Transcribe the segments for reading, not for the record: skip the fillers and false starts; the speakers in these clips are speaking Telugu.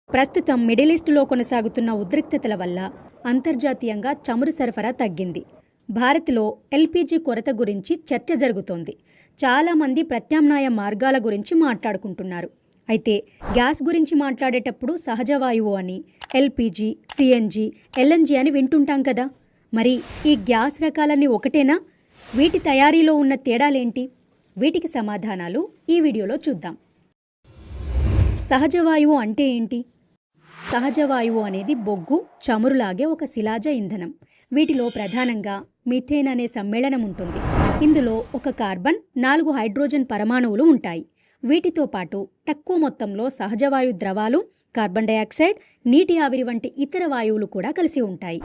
ప్రస్తుతం మిడిల్ ఈస్టులో కొనసాగుతున్న ఉద్రిక్తతల వల్ల అంతర్జాతీయంగా చమురు సరఫరా తగ్గింది. భారత్లో ఎల్పీజీ కొరత గురించి చర్చ జరుగుతోంది. చాలామంది ప్రత్యామ్నాయ మార్గాల గురించి మాట్లాడుకుంటున్నారు. అయితే గ్యాస్ గురించి మాట్లాడేటప్పుడు సహజ వాయువు అని, ఎల్పీజీ, సిఎన్జీ, ఎల్ఎన్జీ అని వింటుంటాం కదా. మరి ఈ గ్యాస్ రకాలన్నీ ఒకటేనా? వీటి తయారీలో ఉన్న తేడాలేంటి? వీటికి సమాధానాలు ఈ వీడియోలో చూద్దాం. సహజ వాయువు అంటే ఏంటి? సహజ వాయువు అనేది బొగ్గు, చమురులాగే ఒక శిలాజ ఇంధనం. వీటిలో ప్రధానంగా మిథేన్ అనే సమ్మేళనం ఉంటుంది. ఇందులో ఒక కార్బన్, 4 హైడ్రోజన్ పరమాణువులు ఉంటాయి. వీటితో పాటు తక్కువ మొత్తంలో సహజవాయు ద్రవాలు, కార్బన్ డయాక్సైడ్, నీటి ఆవిరి వంటి ఇతర వాయువులు కూడా కలిసి ఉంటాయి.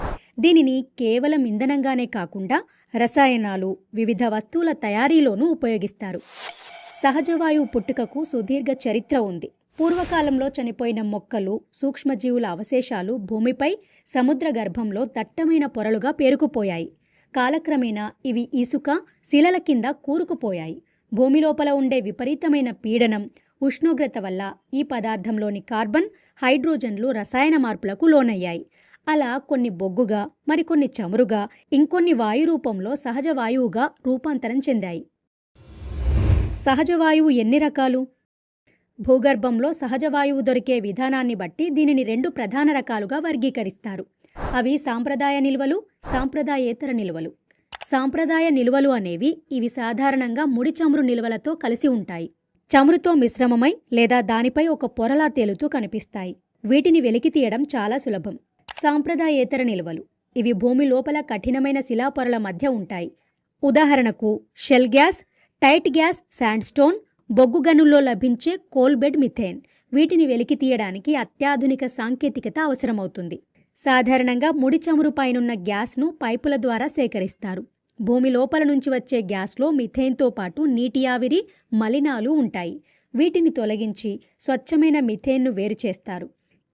దీనిని కేవలం ఇంధనంగానే కాకుండా రసాయనాలు, వివిధ వస్తువుల తయారీలోనూ ఉపయోగిస్తారు. సహజవాయువు పుట్టుకకు సుదీర్ఘ చరిత్ర ఉంది. పూర్వకాలంలో చనిపోయిన మొక్కలు, సూక్ష్మజీవుల అవశేషాలు భూమిపై, సముద్ర గర్భంలో దట్టమైన పొరలుగా పేరుకుపోయాయి. కాలక్రమేణా ఇవి ఇసుక, శిలల కింద కూరుకుపోయాయి. భూమి లోపల ఉండే విపరీతమైన పీడనం, ఉష్ణోగ్రత వల్ల ఈ పదార్థంలోని కార్బన్, హైడ్రోజన్లు రసాయన మార్పులకు లోనయ్యాయి. అలా కొన్ని బొగ్గుగా, మరికొన్ని చమురుగా, ఇంకొన్ని వాయు రూపంలో సహజ వాయువుగా రూపాంతరం చెందాయి. సహజ వాయువు ఎన్ని రకాలు? భూగర్భంలో సహజ వాయువు దొరికే విధానాన్ని బట్టి దీనిని 2 ప్రధాన రకాలుగా వర్గీకరిస్తారు. అవి సాంప్రదాయ నిల్వలు, సాంప్రదాయేతర నిల్వలు. సాంప్రదాయ నిల్వలు అనేవి ఇవి సాధారణంగా ముడి చమురు నిల్వలతో కలిసి ఉంటాయి. చమురుతో మిశ్రమమై లేదా దానిపై ఒక పొరలా తేలుతూ కనిపిస్తాయి. వీటిని వెలికి తీయడం చాలా సులభం. సాంప్రదాయేతర నిల్వలు ఇవి భూమి లోపల కఠినమైన శిలాపొరల మధ్య ఉంటాయి. ఉదాహరణకు షెల్ గ్యాస్, టైట్ గ్యాస్, శాండ్స్టోన్, బొగ్గు గనుల్లో లభించే కోల్బెడ్ మిథేన్. వీటిని వెలికి తీయడానికి అత్యాధునిక సాంకేతికత అవసరమవుతుంది. సాధారణంగా ముడి చమురు పైనున్న గ్యాస్ను పైపుల ద్వారా సేకరిస్తారు. భూమి లోపల నుంచి వచ్చే గ్యాస్లో మిథేన్తో పాటు నీటి ఆవిరి, మలినాలు ఉంటాయి. వీటిని తొలగించి స్వచ్ఛమైన మిథేన్ను వేరు చేస్తారు.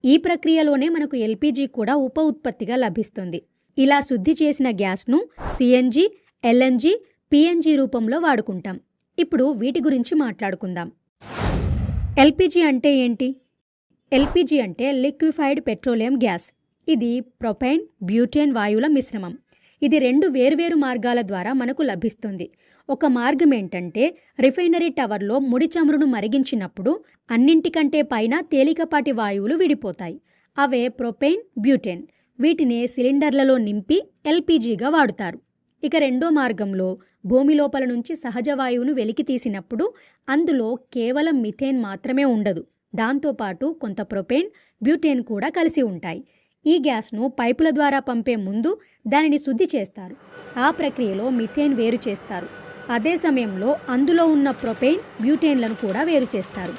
ఈ ప్రక్రియలోనే మనకు ఎల్పీజీ కూడా ఉప ఉత్పత్తిగా లభిస్తుంది. ఇలా శుద్ధి చేసిన గ్యాస్ను సిఎన్జీ, ఎల్ఎన్జీ, పిఎన్జీ రూపంలో వాడుకుంటాం. ఇప్పుడు వీటి గురించి మాట్లాడుకుందాం. ఎల్పీజీ అంటే ఏంటి? ఎల్పీజీ అంటే లిక్విఫైడ్ పెట్రోలియం గ్యాస్. ఇది ప్రొపైన్, బ్యూటేన్ వాయువుల మిశ్రమం. ఇది 2 వేర్వేరు మార్గాల ద్వారా మనకు లభిస్తుంది. ఒక మార్గం ఏంటంటే రిఫైనరీ టవర్లో ముడి చమురును మరిగించినప్పుడు అన్నింటికంటే పైన తేలికపాటి వాయువులు విడిపోతాయి. అవే ప్రొపైన్, బ్యూటేన్. వీటినే సిలిండర్లలో నింపి ఎల్పీజీగా వాడుతారు. ఇక రెండో మార్గంలో భూమి లోపల నుంచి సహజ వాయువును వెలికి తీసినప్పుడు అందులో కేవలం మిథేన్ మాత్రమే ఉండదు. దాంతోపాటు కొంత ప్రొపేన్, బ్యూటేన్ కూడా కలిసి ఉంటాయి. ఈ గ్యాస్ను పైపుల ద్వారా పంపే ముందు దానిని శుద్ధి చేస్తారు. ఆ ప్రక్రియలో మిథేన్ వేరు చేస్తారు. అదే సమయంలో అందులో ఉన్న ప్రొపేన్, బ్యూటేన్లను కూడా వేరు చేస్తారు.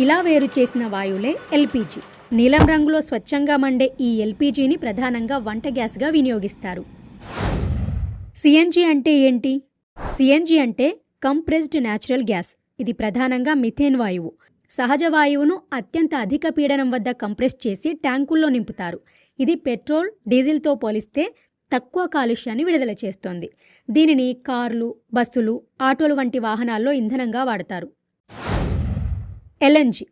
ఇలా వేరు చేసిన వాయువులే ఎల్పీజీ. నీలం రంగులో స్వచ్ఛంగా మండే ఈ ఎల్పీజీని ప్రధానంగా వంట గ్యాస్గా వినియోగిస్తారు. సిఎన్జీ అంటే ఏంటి? సిఎన్జీ అంటే కంప్రెస్డ్ న్యాచురల్ గ్యాస్. ఇది ప్రధానంగా మిథేన్ వాయువు. సహజ వాయువును అత్యంత అధిక పీడనం వద్ద కంప్రెస్ చేసి ట్యాంకుల్లో నింపుతారు. ఇది పెట్రోల్, డీజిల్తో పోలిస్తే తక్కువ కాలుష్యాన్ని విడుదల చేస్తోంది. దీనిని కార్లు, బస్సులు, ఆటోలు వంటి వాహనాల్లో ఇంధనంగా వాడతారు. ఎల్ఎన్జీ.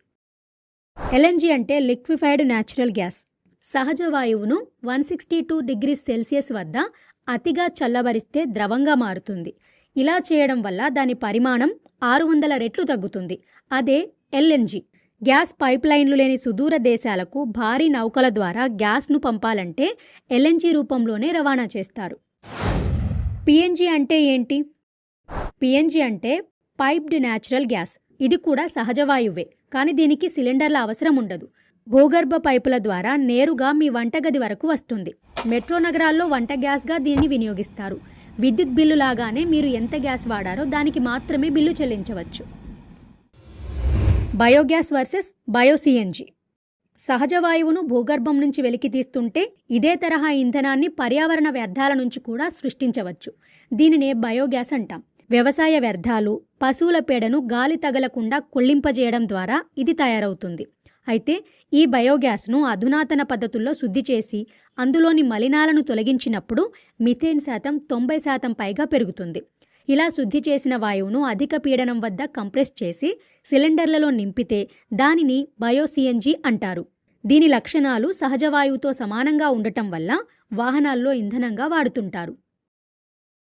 ఎల్ఎన్జీ అంటే లిక్విఫైడ్ న్యాచురల్ గ్యాస్. సహజ వాయువును 162 డిగ్రీస్ సెల్సియస్ వద్ద అతిగా చల్లబరిస్తే ద్రవంగా మారుతుంది. ఇలా చేయడం వల్ల దాని పరిమాణం 600 రెట్లు తగ్గుతుంది. అదే ఎల్ఎన్జీ. గ్యాస్ పైప్ లైన్లు లేని సుదూర దేశాలకు భారీ నౌకల ద్వారా గ్యాస్ను పంపాలంటే ఎల్ఎన్జీ రూపంలోనే రవాణా చేస్తారు. పిఎన్జీ అంటే ఏంటి? పిఎన్జీ అంటే పైప్డ్ న్యాచురల్ గ్యాస్. ఇది కూడా సహజ వాయువే, కానీ దీనికి సిలిండర్ల అవసరం ఉండదు. భూగర్భ పైపుల ద్వారా నేరుగా మీ వంటగది వరకు వస్తుంది. మెట్రో నగరాల్లో వంట గ్యాస్గా దీన్ని వినియోగిస్తారు. విద్యుత్ బిల్లు లాగానే మీరు ఎంత గ్యాస్ వాడారో దానికి మాత్రమే బిల్లు చెల్లించవచ్చు. Biogas versus bio CNG. సహజ వాయువును భూగర్భం నుంచి వెలికి తీస్తుంటే ఇదే తరహా ఇంధనాన్ని పర్యావరణ వ్యర్థాల నుంచి కూడా సృష్టించవచ్చు. దీనినే బయోగ్యాస్ అంటాం. వ్యవసాయ వ్యర్థాలు, పశువుల పేడను గాలి తగలకుండా కుళ్ళింపజేయడం ద్వారా ఇది తయారవుతుంది. అయితే ఈ బయోగ్యాస్ను అధునాతన పద్ధతుల్లో శుద్ధి చేసి అందులోని మలినాలను తొలగించినప్పుడు మిథేన్ శాతం 90% పైగా పెరుగుతుంది. ఇలా శుద్ధి చేసిన వాయువును అధిక పీడనం వద్ద కంప్రెస్ చేసి సిలిండర్లలో నింపితే దానిని బయోసిఎన్జీ అంటారు. దీని లక్షణాలు సహజ వాయువుతో సమానంగా ఉండటం వల్ల వాహనాల్లో ఇంధనంగా వాడుతుంటారు.